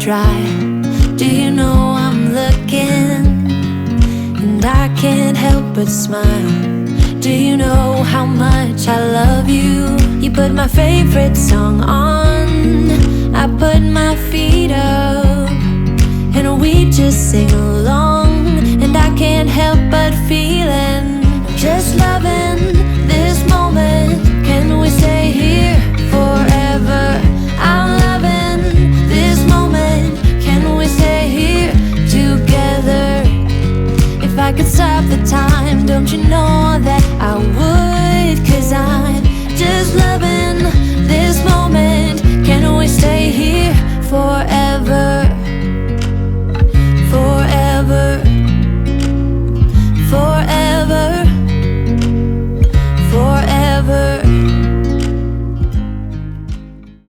dry. Do you know I'm looking? And I can't help but smile. Do you know how much I love you? You put my favorite song on, I put my feet up,